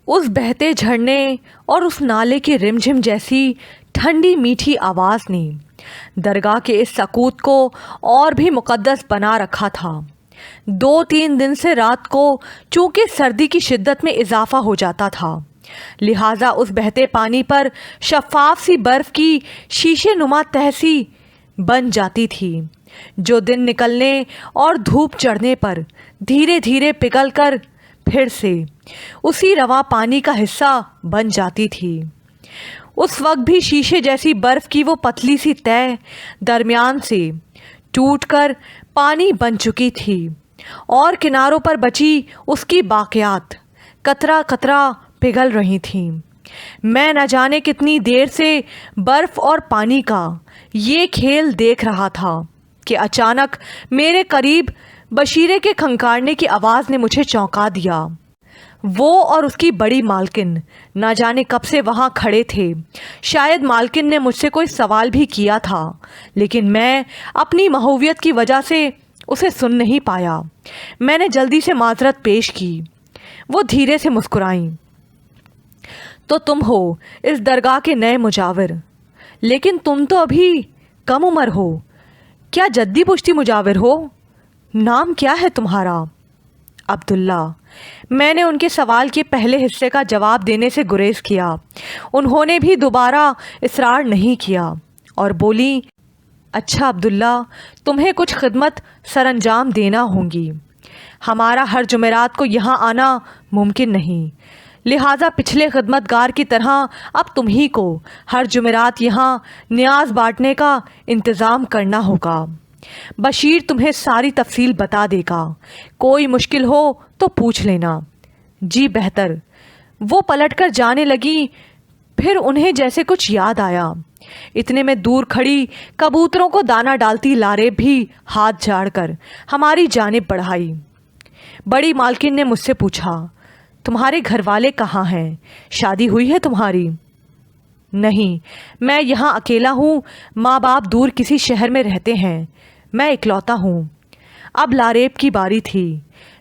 اس بہتے جھرنے اور اس نالے کی رمجھم جیسی ٹھنڈی میٹھی آواز نے درگاہ کے اس سکوت کو اور بھی مقدس بنا رکھا تھا۔ 2-3 دن سے رات کو چونکہ سردی کی شدت میں اضافہ ہو جاتا تھا، لہٰذا اس بہتے پانی پر شفاف سی برف کی شیشے نما تہ سی بن جاتی تھی، جو دن نکلنے اور دھوپ چڑھنے پر دھیرے دھیرے پگھل کر پھر سے اسی رواں پانی کا حصہ بن جاتی تھی۔ اس وقت بھی شیشے جیسی برف کی وہ پتلی سی تہ درمیان سے ٹوٹ کر پانی بن چکی تھی اور کناروں پر بچی اس کی باقیات قطرہ قطرہ پگھل رہی تھیں۔ میں نہ جانے کتنی دیر سے برف اور پانی کا یہ کھیل دیکھ رہا تھا کہ اچانک میرے قریب بشیرے کے کھنکارنے کی آواز نے مجھے چونکا دیا۔ وہ اور اس کی بڑی مالکن نہ جانے کب سے وہاں کھڑے تھے۔ شاید مالکن نے مجھ سے کوئی سوال بھی کیا تھا، لیکن میں اپنی محویت کی وجہ سے اسے سن نہیں پایا۔ میں نے جلدی سے معذرت پیش کی۔ وہ دھیرے سے مسکرائیں۔ تو تم ہو اس درگاہ کے نئے مجاور، لیکن تم تو ابھی کم عمر ہو، کیا جدی پشتی مجاور ہو؟ نام کیا ہے تمہارا؟ عبداللہ۔ میں نے ان کے سوال کے پہلے حصے کا جواب دینے سے گریز کیا۔ انہوں نے بھی دوبارہ اصرار نہیں کیا اور بولی، اچھا عبداللہ، تمہیں کچھ خدمت سر انجام دینا ہوں گی۔ ہمارا ہر جمعرات کو یہاں آنا ممکن نہیں، لہٰذا پچھلے خدمت گار کی طرح اب تمہیں کو ہر جمعرات یہاں نیاز بانٹنے کا انتظام کرنا ہوگا۔ بشیر تمہیں ساری تفصیل بتا دے گا، کوئی مشکل ہو تو پوچھ لینا۔ جی بہتر۔ وہ پلٹ کر جانے لگی، پھر انہیں جیسے کچھ یاد آیا۔ اتنے میں دور کھڑی کبوتروں کو دانہ ڈالتی لاریب بھی ہاتھ جھاڑ کر ہماری جانب بڑھائی۔ بڑی مالکن نے مجھ سے پوچھا، تمہارے گھر والے کہاں ہیں؟ شادی ہوئی ہے تمہاری؟ نہیں، میں یہاں اکیلا ہوں، ماں باپ دور کسی شہر میں رہتے ہیں، میں اکلوتا ہوں۔ اب لاریب کی باری تھی۔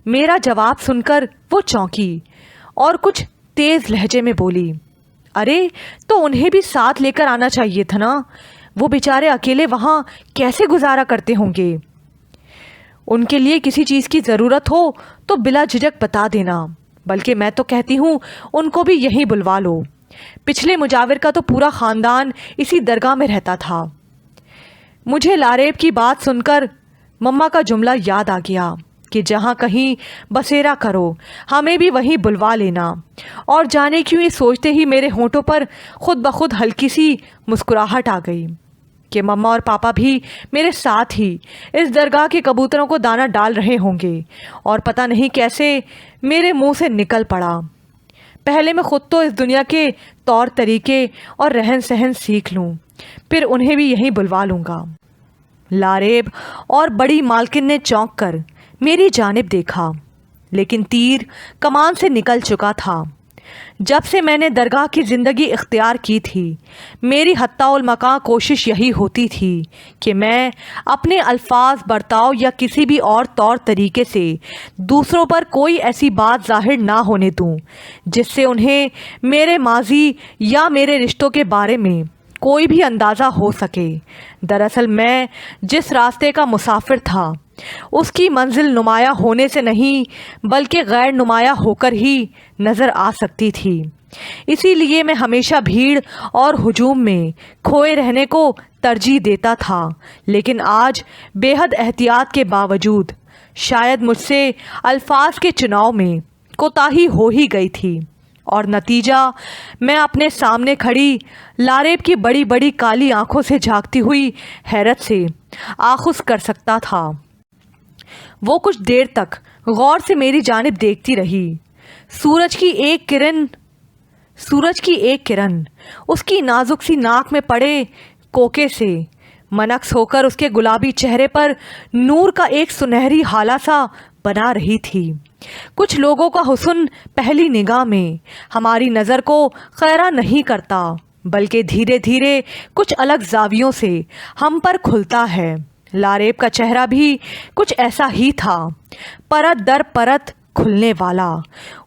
میرا جواب سن کر وہ چونکی اور کچھ تیز لہجے میں بولی، ارے تو انہیں بھی ساتھ لے کر آنا چاہیے تھا نا، وہ بیچارے اکیلے وہاں کیسے گزارا کرتے ہوں گے؟ ان کے لیے کسی چیز کی ضرورت ہو تو بلا جھجک بتا دینا، بلکہ میں تو کہتی ہوں ان کو بھی یہیں بلوا لو۔ پچھلے مجاور کا تو پورا خاندان اسی درگاہ میں رہتا تھا۔ مجھے لاریب کی بات سن کر مما کا جملہ یاد آ گیا کہ جہاں کہیں بسیرا کرو ہمیں بھی وہیں بلوا لینا، اور جانے کیوں یہ سوچتے ہی میرے ہونٹوں پر خود بخود ہلکی سی مسکراہٹ آ گئی کہ مما اور پاپا بھی میرے ساتھ ہی اس درگاہ کے کبوتروں کو دانہ ڈال رہے ہوں گے، اور پتہ نہیں کیسے میرے منہ سے نکل پڑا، پہلے میں خود تو اس دنیا کے طور طریقے اور رہن سہن سیکھ لوں، پھر انہیں بھی یہیں بلوا لوں گا۔ لاریب اور بڑی مالکن نے چونک کر میری جانب دیکھا، لیکن تیر کمان سے نکل چکا تھا۔ جب سے میں نے درگاہ کی زندگی اختیار کی تھی، میری حتی المکان کوشش یہی ہوتی تھی کہ میں اپنے الفاظ، برتاؤ یا کسی بھی اور طور طریقے سے دوسروں پر کوئی ایسی بات ظاہر نہ ہونے دوں جس سے انہیں میرے ماضی یا میرے رشتوں کے بارے میں کوئی بھی اندازہ ہو سکے۔ دراصل میں جس راستے کا مسافر تھا اس کی منزل نمایاں ہونے سے نہیں بلکہ غیر نمایاں ہو کر ہی نظر آ سکتی تھی، اسی لیے میں ہمیشہ بھیڑ اور ہجوم میں کھوئے رہنے کو ترجیح دیتا تھا۔ لیکن آج بے حد احتیاط کے باوجود شاید مجھ سے الفاظ کے چناؤ میں کوتاہی ہو ہی گئی تھی، اور نتیجہ میں اپنے سامنے کھڑی لاریب کی بڑی بڑی کالی آنکھوں سے جھانکتی ہوئی حیرت سے آخذ کر سکتا تھا۔ وہ کچھ دیر تک غور سے میری جانب دیکھتی رہی۔ سورج کی ایک کرن اس کی نازک سی ناک میں پڑے کوکے سے منعکس ہو کر اس کے گلابی چہرے پر نور کا ایک سنہری ہالہ سا بنا رہی تھی۔ کچھ لوگوں کا حسن پہلی نگاہ میں ہماری نظر کو خیرہ نہیں کرتا، بلکہ دھیرے دھیرے کچھ الگ زاویوں سے ہم پر کھلتا ہے۔ لاریب کا چہرہ بھی کچھ ایسا ہی تھا، پرت در پرت کھلنے والا۔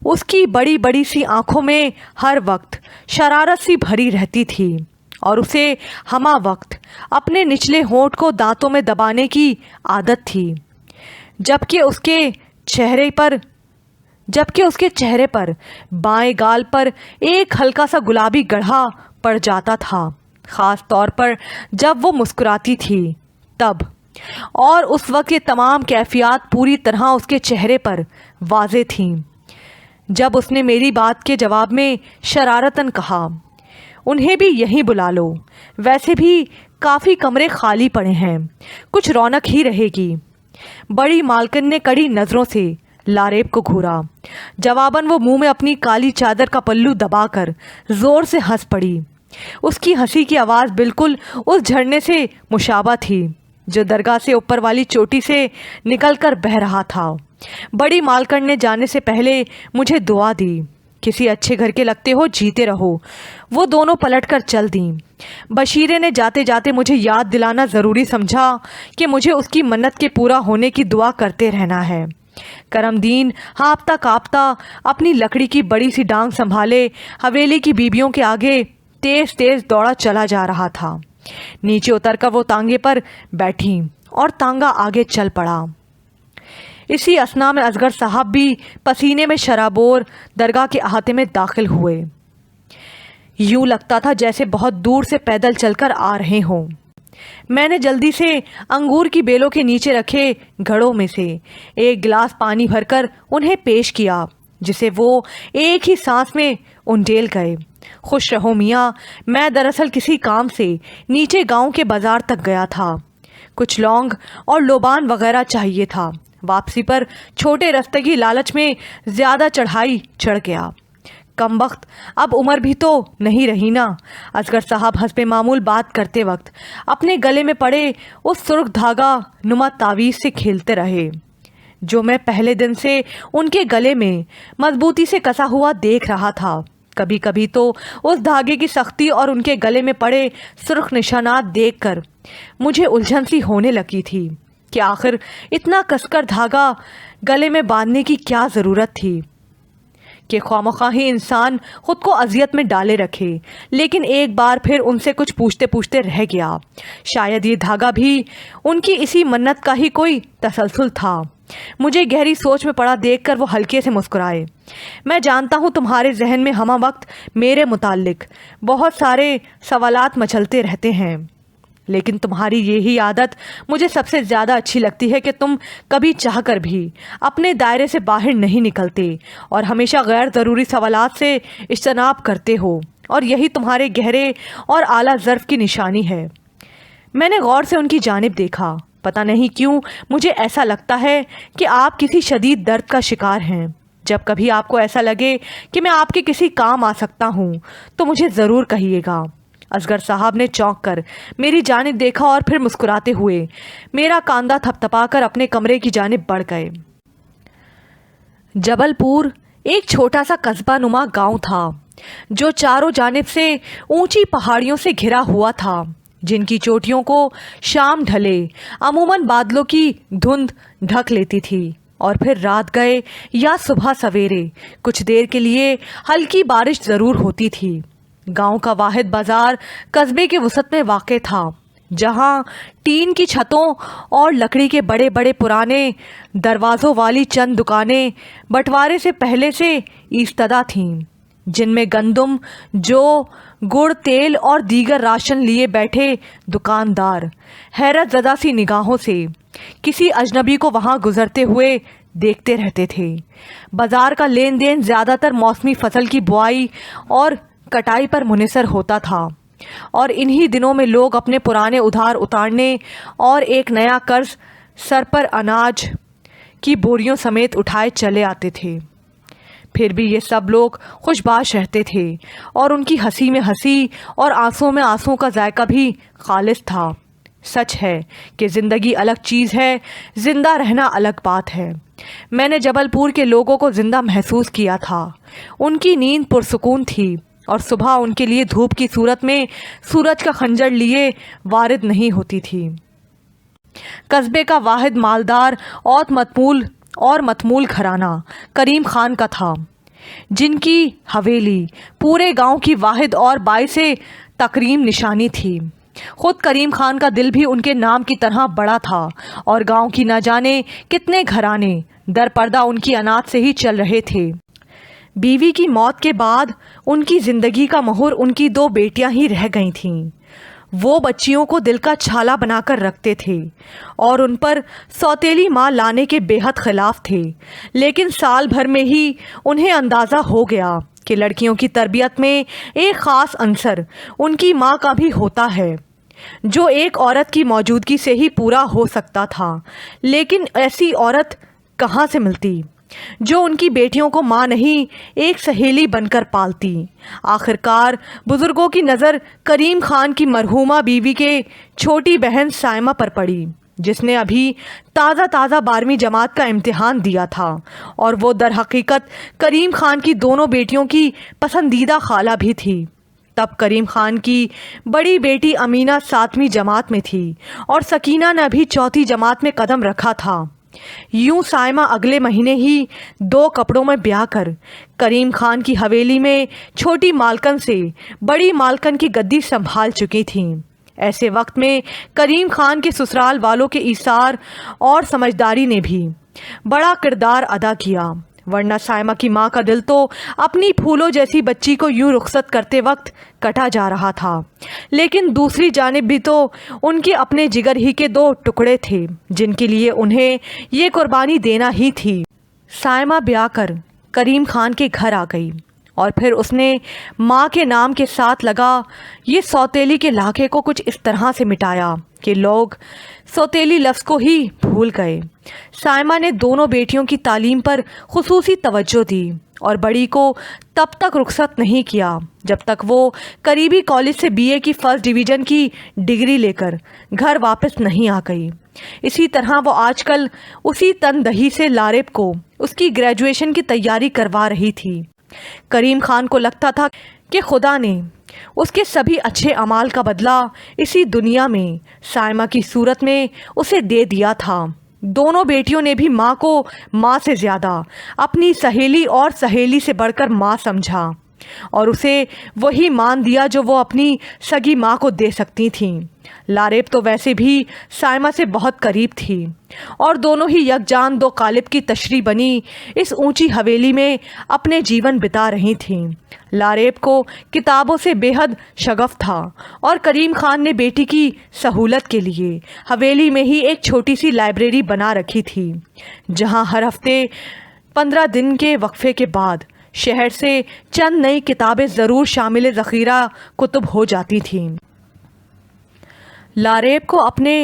اس کی بڑی بڑی سی آنکھوں میں ہر وقت شرارت سی بھری رہتی تھی اور اسے ہمہ وقت اپنے نچلے ہونٹ کو دانتوں میں دبانے کی عادت تھی، جبکہ اس کے چہرے پر بائیں گال پر ایک ہلکا سا گلابی گڑھا پڑ جاتا تھا، خاص طور پر جب وہ مسکراتی تھی تب، اور اس وقت یہ تمام کیفیات پوری طرح اس کے چہرے پر واضح تھیں۔ جب اس نے میری بات کے جواب میں شرارتاً کہا، انہیں بھی یہیں بلا لو، ویسے بھی کافی کمرے خالی پڑے ہیں، کچھ رونق ہی رہے گی۔ بڑی مالکن نے کڑی نظروں سے لاریب کو گھورا۔ جواباً وہ منہ میں اپنی کالی چادر کا پلو دبا کر زور سے ہنس پڑی۔ اس کی ہنسی کی آواز بالکل اس جھرنے سے مشابہ تھی جو درگاہ سے اوپر والی چوٹی سے نکل کر بہہ رہا تھا۔ بڑی مالکن نے جانے سے پہلے مجھے دعا دی، کسی اچھے گھر کے لگتے ہو، جیتے رہو۔ وہ دونوں پلٹ کر چل دیں۔ بشیرے نے جاتے جاتے مجھے یاد دلانا ضروری سمجھا کہ مجھے اس کی منت کے پورا ہونے کی دعا کرتے رہنا ہے۔ کرم دین ہانپتا کانپتا اپنی لکڑی کی بڑی سی ڈانگ سنبھالے حویلی کی بیبیوں کے آگے تیز تیز دوڑا چلا جا رہا تھا۔ نیچے اتر کر وہ تانگے پر بیٹھی اور تانگا آگے چل پڑا۔ اسی اثنا میں اصغر صاحب بھی پسینے میں شرابور درگاہ کے احاطے میں داخل ہوئے۔ یوں لگتا تھا جیسے بہت دور سے پیدل چل کر آ رہے ہوں۔ میں نے جلدی سے انگور کی بیلوں کے نیچے رکھے گھڑوں میں سے ایک گلاس پانی بھر کر انہیں پیش کیا، جسے وہ ایک ہی سانس میں انڈیل گئے۔ خوش رہو میاں، میں دراصل کسی کام سے نیچے گاؤں کے بازار تک گیا تھا، کچھ لونگ اور لوبان وغیرہ چاہیے تھا۔ واپسی پر چھوٹے رستے کی لالچ میں زیادہ چڑھائی چڑھ گیا۔ کم وقت اب عمر بھی تو نہیں رہی نا۔ اصغر صاحب حسب معمول بات کرتے وقت اپنے گلے میں پڑے اس سرخ دھاگا نما تعویذ سے کھیلتے رہے جو میں پہلے دن سے ان کے گلے میں مضبوطی سے کسا ہوا دیکھ رہا تھا۔ کبھی کبھی تو اس دھاگے کی سختی اور ان کے گلے میں پڑے سرخ نشانات دیکھ کر مجھے الجھن سی ہونے لگی تھی کہ آخر اتنا کس کر دھاگا گلے میں باندھنے کی کیا ضرورت تھی کہ خواہ ہی انسان خود کو اذیت میں ڈالے رکھے۔ لیکن ایک بار پھر ان سے کچھ پوچھتے پوچھتے رہ گیا۔ شاید یہ دھاگا بھی ان کی اسی منت کا ہی کوئی تسلسل تھا۔ مجھے گہری سوچ میں پڑا دیکھ کر وہ ہلکے سے مسکرائے۔ میں جانتا ہوں تمہارے ذہن میں ہمہ وقت میرے متعلق بہت سارے سوالات مچلتے رہتے ہیں، لیکن تمہاری یہی عادت مجھے سب سے زیادہ اچھی لگتی ہے کہ تم کبھی چاہ کر بھی اپنے دائرے سے باہر نہیں نکلتے اور ہمیشہ غیر ضروری سوالات سے اجتناب کرتے ہو، اور یہی تمہارے گہرے اور اعلیٰ ظرف کی نشانی ہے۔ میں نے غور سے ان کی جانب دیکھا۔ پتہ نہیں کیوں مجھے ایسا لگتا ہے کہ آپ کسی شدید درد کا شکار ہیں۔ جب کبھی آپ کو ایسا لگے کہ میں آپ کے کسی کام آ سکتا ہوں تو مجھے ضرور کہیے گا۔ اصغر صاحب نے چونک کر میری جانب دیکھا اور پھر مسکراتے ہوئے میرا کاندھا تھپ تھپا کر اپنے کمرے کی جانب بڑھ گئے۔ جبل پور ایک چھوٹا سا قصبہ نما گاؤں تھا جو چاروں جانب سے اونچی پہاڑیوں سے گھرا ہوا تھا، جن کی چوٹیوں کو شام ڈھلے عموماً بادلوں کی دھند ڈھک لیتی تھی، اور پھر رات گئے یا صبح سویرے کچھ دیر کے لیے ہلکی بارش ضرور ہوتی تھی۔ گاؤں کا واحد بازار قصبے کے وسط میں واقع تھا، جہاں ٹین کی چھتوں اور لکڑی کے بڑے بڑے پرانے دروازوں والی چند دکانیں بٹوارے سے پہلے سے ایستادہ تھیں، جن میں گندم، جو، گڑ، تیل اور دیگر راشن لیے بیٹھے دکاندار حیرت زدہ سی نگاہوں سے کسی اجنبی کو وہاں گزرتے ہوئے دیکھتے رہتے تھے۔ بازار کا لین دین زیادہ تر موسمی فصل کی بوائی اور کٹائی پر منحصر ہوتا تھا، اور انہی دنوں میں لوگ اپنے پرانے ادھار اتارنے اور ایک نیا قرض سر پر اناج کی بوریوں سمیت اٹھائے چلے آتے تھے۔ پھر بھی یہ سب لوگ خوش باش رہتے تھے، اور ان کی ہنسی میں ہنسی اور آنسوں میں آنسوں کا ذائقہ بھی خالص تھا۔ سچ ہے کہ زندگی الگ چیز ہے، زندہ رہنا الگ بات ہے۔ میں نے جبل پور کے لوگوں کو زندہ محسوس کیا تھا۔ ان کی نیند پرسکون تھی، اور صبح ان کے لیے دھوپ کی صورت میں سورج کا خنجر لیے وارد نہیں ہوتی تھی۔ قصبے کا واحد مالدار اوت متمول اور متمول گھرانہ کریم خان کا تھا، جن کی حویلی پورے گاؤں کی واحد اور باعث تکریم نشانی تھی۔ خود کریم خان کا دل بھی ان کے نام کی طرح بڑا تھا اور گاؤں کی نہ جانے کتنے گھرانے در پردہ ان کی اناج سے ہی چل رہے تھے۔ بیوی کی موت کے بعد ان کی زندگی کا مہر ان کی 2 بیٹیاں ہی رہ گئی تھیں۔ وہ بچیوں کو دل کا چھالا بنا کر رکھتے تھے اور ان پر سوتیلی ماں لانے کے بے حد خلاف تھے، لیکن سال بھر میں ہی انہیں اندازہ ہو گیا کہ لڑکیوں کی تربیت میں ایک خاص عنصر ان کی ماں کا بھی ہوتا ہے، جو ایک عورت کی موجودگی سے ہی پورا ہو سکتا تھا، لیکن ایسی عورت کہاں سے ملتی جو ان کی بیٹیوں کو ماں نہیں ایک سہیلی بن کر پالتی۔ آخرکار بزرگوں کی نظر کریم خان کی مرحومہ بیوی کے چھوٹی بہن سائمہ پر پڑی، جس نے ابھی تازہ 12ویں جماعت کا امتحان دیا تھا، اور وہ در حقیقت کریم خان کی دونوں بیٹیوں کی پسندیدہ خالہ بھی تھی۔ تب کریم خان کی بڑی بیٹی امینہ 7ویں جماعت میں تھی اور سکینہ نے ابھی 4تھی جماعت میں قدم رکھا تھا۔ یوں سائمہ اگلے مہینے ہی 2 کپڑوں میں بیاہ کر کریم خان کی حویلی میں چھوٹی مالکن سے بڑی مالکن کی گدی سنبھال چکی تھیں۔ ایسے وقت میں کریم خان کے سسرال والوں کے ایثار اور سمجھداری نے بھی بڑا کردار ادا کیا، ورنہ سائمہ کی ماں کا دل تو اپنی پھولوں جیسی بچی کو یوں رخصت کرتے وقت کٹا جا رہا تھا، لیکن دوسری جانب بھی تو ان کے اپنے جگر ہی کے 2 ٹکڑے تھے جن کے لیے انہیں یہ قربانی دینا ہی تھی۔ سائمہ بیاہ کر کریم خان کے گھر آ گئی اور پھر اس نے ماں کے نام کے ساتھ لگا یہ سوتیلی کے لاکھے کو کچھ اس طرح سے مٹایا کہ لوگ سوتیلی لفظ کو ہی بھول گئے۔ سائمہ نے دونوں بیٹیوں کی تعلیم پر خصوصی توجہ دی اور بڑی کو تب تک رخصت نہیں کیا جب تک وہ قریبی کالج سے BA کی فرسٹ ڈویژن کی ڈگری لے کر گھر واپس نہیں آ گئی۔ اسی طرح وہ آج کل اسی تندہی سے لاریب کو اس کی گریجویشن کی تیاری کروا رہی تھی۔ کریم خان کو لگتا تھا کہ خدا نے اس کے سبھی اچھے اعمال کا بدلہ اسی دنیا میں سائمہ کی صورت میں اسے دے دیا تھا۔ دونوں بیٹیوں نے بھی ماں کو ماں سے زیادہ اپنی سہیلی اور سہیلی سے بڑھ کر ماں سمجھا اور اسے وہی مان دیا جو وہ اپنی سگی ماں کو دے سکتی تھیں۔ لاریب تو ویسے بھی سائمہ سے بہت قریب تھی اور دونوں ہی یکجان 2 قالب کی تشریح بنی اس اونچی حویلی میں اپنے جیون بتا رہی تھیں۔ لاریب کو کتابوں سے بے حد شغف تھا اور کریم خان نے بیٹی کی سہولت کے لیے حویلی میں ہی ایک چھوٹی سی لائبریری بنا رکھی تھی، جہاں ہر ہفتے 15 دن کے وقفے کے بعد شہر سے چند نئی کتابیں ضرور شامل ذخیرہ کتب ہو جاتی تھیں۔ لاریب کو اپنے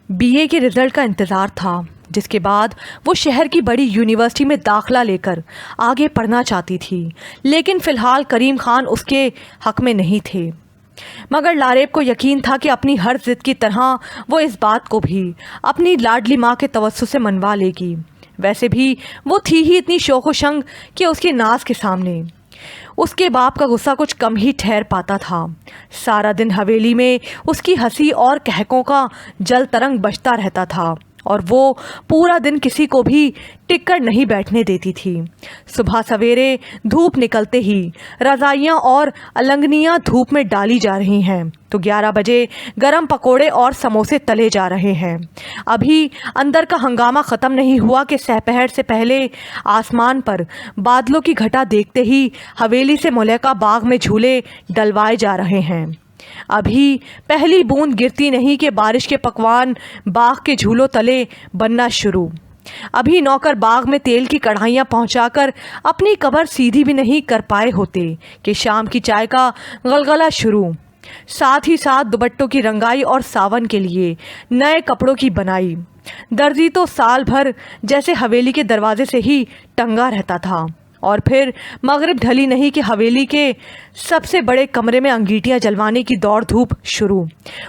BA کے رزلٹ کا انتظار تھا، جس کے بعد وہ شہر کی بڑی یونیورسٹی میں داخلہ لے کر آگے پڑھنا چاہتی تھی، لیکن فی الحال کریم خان اس کے حق میں نہیں تھے۔ مگر لاریب کو یقین تھا کہ اپنی ہر ضد کی طرح وہ اس بات کو بھی اپنی لاڈلی ماں کے توسط سے منوا لے گی۔ ویسے بھی وہ تھی ہی اتنی شوق و شنگ کہ اس کے ناز کے سامنے اس کے باپ کا غصہ کچھ کم ہی ٹھہر پاتا تھا۔ سارا دن حویلی میں اس کی ہنسی اور کہکوں کا جل ترنگ بجتا رہتا تھا اور وہ پورا دن کسی کو بھی ٹک کر نہیں بیٹھنے دیتی تھی۔ صبح سویرے دھوپ نکلتے ہی رضائیاں اور النگنیاں دھوپ میں ڈالی جا رہی ہیں تو 11 بجے گرم پکوڑے اور سموسے تلے جا رہے ہیں۔ ابھی اندر کا ہنگامہ ختم نہیں ہوا کہ سحپہر سے پہلے آسمان پر بادلوں کی گھٹا دیکھتے ہی حویلی سے ملیکہ باغ میں جھولے ڈلوائے جا رہے ہیں۔ ابھی پہلی بوند گرتی نہیں کہ بارش کے پکوان باغ کے جھولوں تلے بننا شروع۔ ابھی نوکر باغ میں تیل کی کڑھائیاں پہنچا کر اپنی قبر سیدھی بھی نہیں کر پائے ہوتے کہ شام کی چائے کا غلغلہ شروع، ساتھ ہی ساتھ دوپٹوں کی رنگائی اور ساون کے لیے نئے کپڑوں کی بنائی۔ درزی تو سال بھر جیسے حویلی کے دروازے سے ہی ٹنگا رہتا تھا، اور پھر مغرب ڈھلی نہیں کہ حویلی کے سب سے بڑے کمرے میں انگیٹیاں جلوانے کی دوڑ دھوپ شروع۔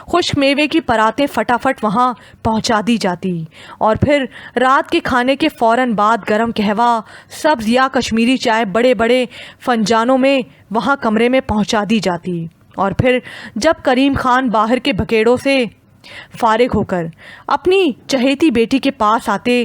خشک میوے کی پراتیں فٹافٹ وہاں پہنچا دی جاتی اور پھر رات کے کھانے کے فوراً بعد گرم قہوہ، سبز یا کشمیری چائے بڑے بڑے فنجانوں میں وہاں کمرے میں پہنچا دی جاتی، اور پھر جب کریم خان باہر کے بکیڑوں سے فارغ ہو کر اپنی چہیتی بیٹی کے پاس آتے